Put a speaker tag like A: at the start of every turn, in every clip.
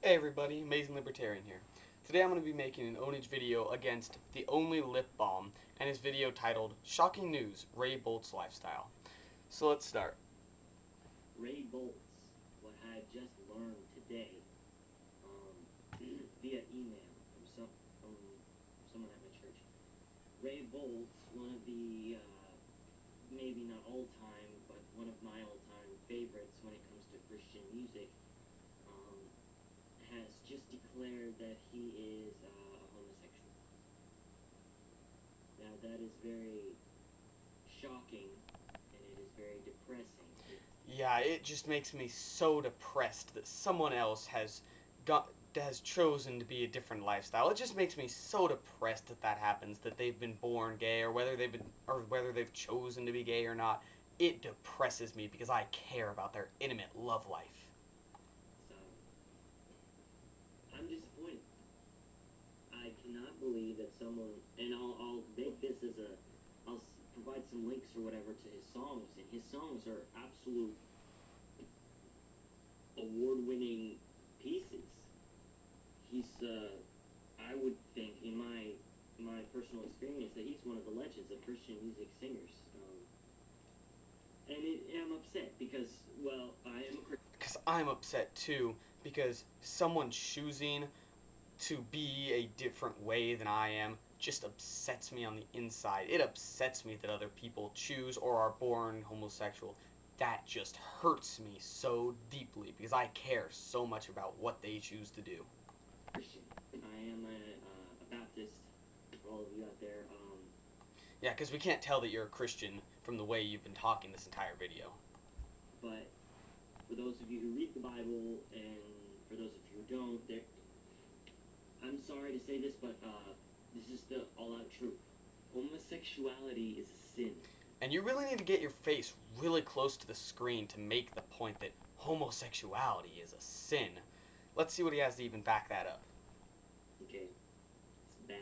A: Hey everybody, Amazing Libertarian here. Today I'm going to be making an Ownage video against the OnlyLipBomb and his video titled Shocking News, Ray Bolt's Lifestyle. So let's start.
B: Ray Bolt's, what I just learned today via email from someone at my church. Ray Bolt's, one of the, maybe not all-time, but one of my all-time favorites when it comes to Christian music, has just declared that he is a homosexual. Now that is very shocking, and it is very depressing.
A: Yeah, it just makes me so depressed that someone else has chosen to be a different lifestyle. It just makes me so depressed that that happens, that they've been born gay, or whether they've chosen to be gay or not. It depresses me because I care about their intimate love life.
B: I'm disappointed. I cannot believe that someone, and I'll make this as I'll provide some links or whatever to his songs, and his songs are absolute award-winning pieces. He's, I would think, in my personal experience, that he's one of the legends of Christian music singers. And I'm upset because, well, I am a Christian.
A: Because I'm upset too, because someone choosing to be a different way than I am just upsets me on the inside. It upsets me that other people choose or are born homosexual. That just hurts me so deeply because I care so much about what they choose to do.
B: Christian. I am a Baptist, for all of you out there.
A: Yeah, because we can't tell that you're a Christian from the way you've been talking this entire video.
B: But for those of you who read the Bible, and for those of you who don't, I'm sorry to say this, but this is the all-out truth. Homosexuality is a sin.
A: And you really need to get your face really close to the screen to make the point that homosexuality is a sin. Let's see what he has to even back that up.
B: Okay. It's bad.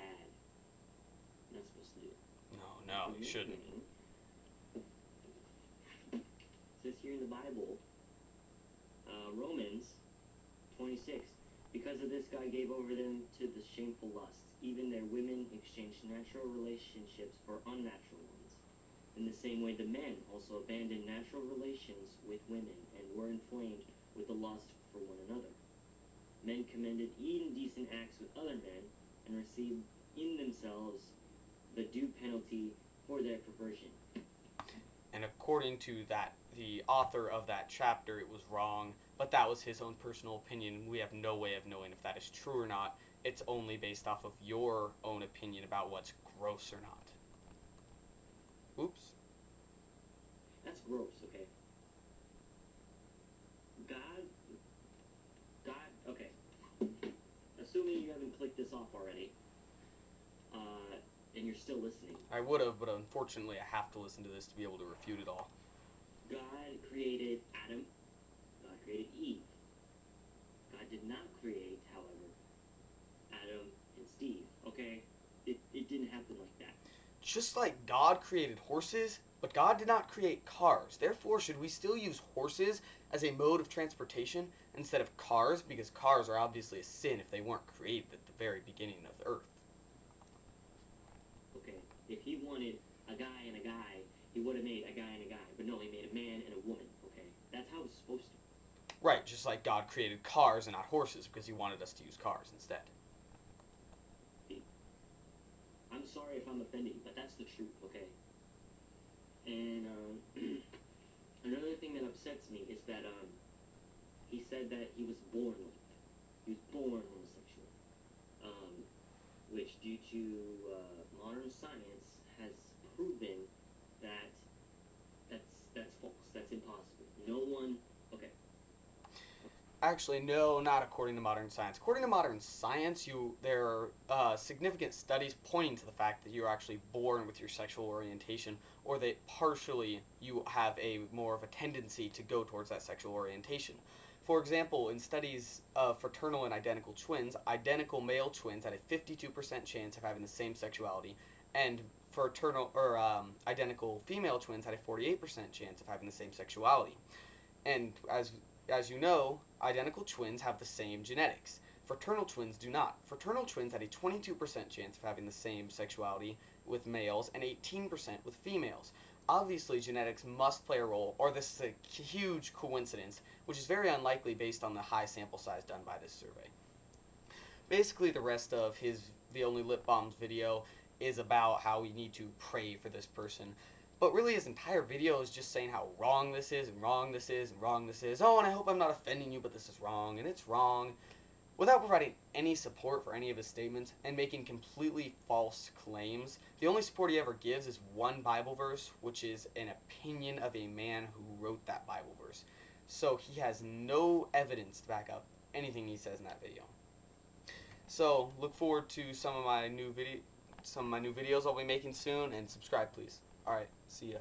B: Not supposed to do it.
A: No, you shouldn't.
B: It says here in the Bible, Romans 26, because of this God gave over them to the shameful lusts. Even their women exchanged natural relationships for unnatural ones. In the same way, the men also abandoned natural relations with women and were inflamed with the lust for one another. Men committed indecent acts with other men and received in themselves the due penalty for their perversion.
A: And according to the author of that chapter, it was wrong, but that was his own personal opinion. We have no way of knowing if that is true or not. It's only based off of your own opinion about what's gross or not. Oops.
B: That's gross, okay? Okay. Assuming you haven't clicked this off already, and you're still listening.
A: I would have, but unfortunately I have to listen to this to be able to refute it all.
B: God created Adam. God created Eve. God did not create, however, Adam and Steve, okay? It didn't happen like that.
A: Just like God created horses, but God did not create cars. Therefore, should we still use horses as a mode of transportation instead of cars? Because cars are obviously a sin if they weren't created at the very beginning of the earth.
B: Okay, if he wanted a guy and a guy, he would have made a guy and a guy. But no, he made a man and a woman, okay? That's how it's supposed to.
A: Right, just like God created cars and not horses because he wanted us to use cars instead.
B: I'm sorry if I'm offending, but that's the truth, okay? And another thing that upsets me is that he said that he was born like that. He was born homosexual, which due to modern science has proven that that's false. That's impossible. No one. Okay.
A: Actually, no, not according to modern science. According to modern science, there are significant studies pointing to the fact that you're actually born with your sexual orientation, or that partially you have more of a tendency to go towards that sexual orientation. For example, in studies of fraternal and identical twins, identical male twins had a 52% chance of having the same sexuality, and fraternal or identical female twins had a 48% chance of having the same sexuality. And as you know, identical twins have the same genetics. Fraternal twins do not. Fraternal twins had a 22% chance of having the same sexuality with males and 18% with females. Obviously, genetics must play a role, or this is a huge coincidence, which is very unlikely based on the high sample size done by this survey. Basically, the rest of the Only Lip Bombs video is about how we need to pray for this person. But really, his entire video is just saying how wrong this is, and wrong this is, and wrong this is. Oh, and I hope I'm not offending you, but this is wrong, and it's wrong. Without providing any support for any of his statements and making completely false claims, the only support he ever gives is one Bible verse, which is an opinion of a man who wrote that Bible verse. So he has no evidence to back up anything he says in that video. So look forward to some of my new videos I'll be making soon, and subscribe please. Alright, see ya.